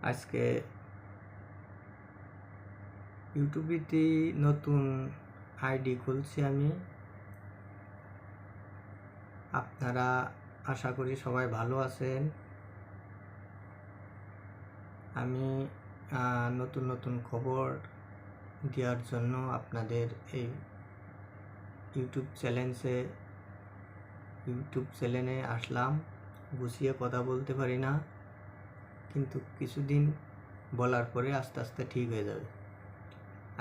আজকে ইউটিউবেতে নতুন আইডি খুলছি আমি। আপনারা আশা করি সবাই ভালো আছেন। আমি নতুন নতুন খবর দেওয়ার জন্য আপনাদের এই ইউটিউব চ্যানেলে আসলাম। গুছিয়ে কথা বলতে পারি না, কিন্তু কিছুদিন বলার পরে আস্তে আস্তে ঠিক হয়ে যাবে।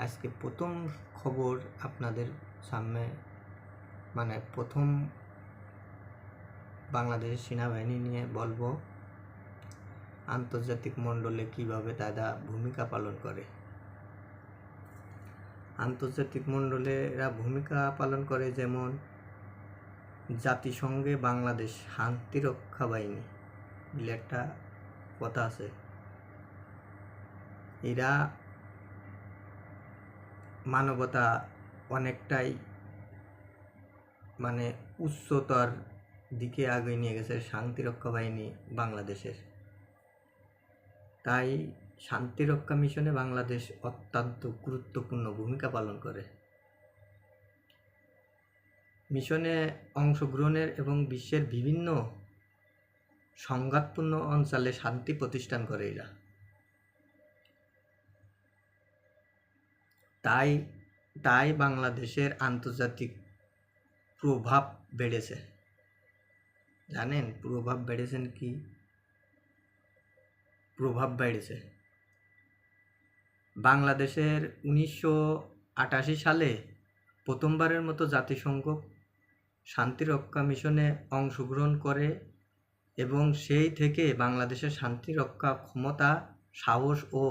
আজকে প্রথম খবর আপনাদের সামনে, প্রথম বাংলাদেশের সেনাবাহিনী নিয়ে বলবো। আন্তর্জাতিক মণ্ডলে কিভাবে তারা ভূমিকা পালন করে। আন্তর্জাতিক মণ্ডলে এরা ভূমিকা পালন করে, যেমন জাতিসংঘে বাংলাদেশ শান্তিরক্ষা বাহিনী বলে একটা কথা আছে। এরা মানবতা অনেকটাই উচ্চতার দিকে এগিয়ে নিয়ে গেছে শান্তিরক্ষা বাহিনী বাংলাদেশের। তাই শান্তিরক্ষা মিশনে বাংলাদেশ অত্যন্ত গুরুত্বপূর্ণ ভূমিকা পালন করে। মিশনে অংশগ্রহণের এবং বিশ্বের বিভিন্ন সংঘাতপূর্ণ অঞ্চলে শান্তি প্রতিষ্ঠান করে এরা। তাই বাংলাদেশের আন্তর্জাতিক প্রভাব বেড়েছে। জানেন প্রভাব বেড়েছেন কি? প্রভাব বেড়েছে বাংলাদেশের 1988 সালে প্রথমবারের মতো জাতিসংঘ শান্তিরক্ষা মিশনে অংশগ্রহণ করে, এবং সেই থেকে বাংলাদেশের শান্তিরক্ষা ক্ষমতা, সাহস ও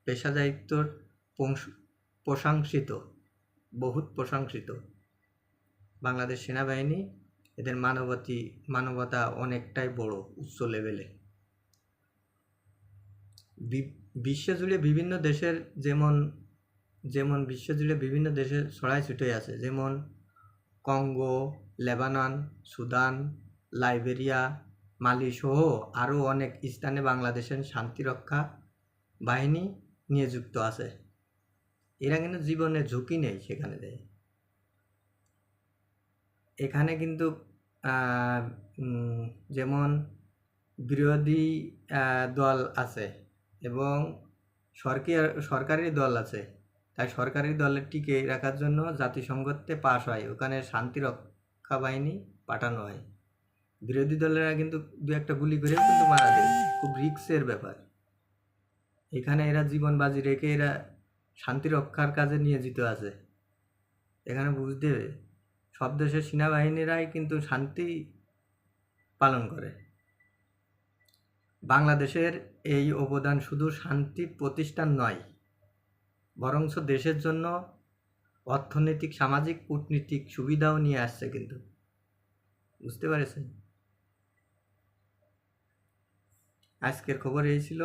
পেশাদারিত্বর বহুত প্রশংসিত। বাংলাদেশ সেনাবাহিনী এদের মানবতা অনেকটাই বড়, উচ্চ লেভেলে। বিশ্বজুড়ে বিভিন্ন দেশের যেমন বিশ্বজুড়ে বিভিন্ন দেশে ছড়াই ছিটে আছে, যেমন কঙ্গো, লেবানন, সুদান, লাইবেরিয়া, মালি সহ আরও অনেক স্থানে বাংলাদেশের শান্তিরক্ষা বাহিনী নিয়োজিত আছে। এরা কিন্তু জীবনের ঝুঁকি নেই সেখানে দেয়। এখানে কিন্তু যেমন বিরোধী দল আছে এবং সরকারি দল আছে। তাই সরকারি দলের টিকে রাখার জন্য জাতিসংঘতে পাশ হয়, ওখানে শান্তিরক্ষা বাহিনী পাঠানো হয়। বিরোধী দলেরা কিন্তু দু একটা গুলি করেও কিন্তু মারা দেয়, খুব রিস্কের ব্যাপার। এখানে এরা জীবন বাজি রেখে এরা শান্তিরক্ষার কাজে নিয়োজিত আছে। এখানে বুঝতে হবে সব দেশের সেনাবাহিনীরাই কিন্তু শান্তি পালন করে। বাংলাদেশের এই অবদান শুধু শান্তি প্রতিষ্ঠান নয়, বরঞ্চ দেশের জন্য অর্থনৈতিক, সামাজিক, কূটনীতিক সুবিধাও নিয়ে আসছে। কিন্তু বুঝতে পেরেছেন? আজকের খবর এই ছিল।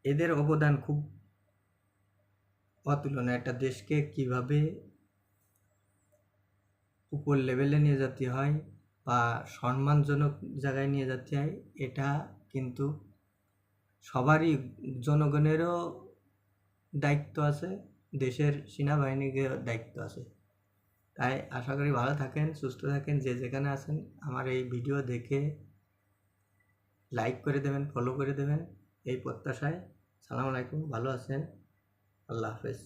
এদের অবদান খুব অতুলনীয়। একটা দেশকে কিভাবে উপর লেভেলে নিয়ে যেতে হয় বা সম্মানজনক জায়গায় নিয়ে যেতে হয়, এটা কিন্তু সবারই, জনগণেরও দায়িত্ব আছে, দেশের সেনাবাহিনীর দায়িত্ব আছে। তাই আশা করি ভালো থাকেন, সুস্থ থাকেন। যে যেখানে আছেন আমার এই ভিডিও দেখে লাইক করে দেবেন, ফলো করে দেবেন, এই প্রত্যাশায়। সালাম আলাইকুম। ভালো আছেন? আল্লাহ হাফেজ।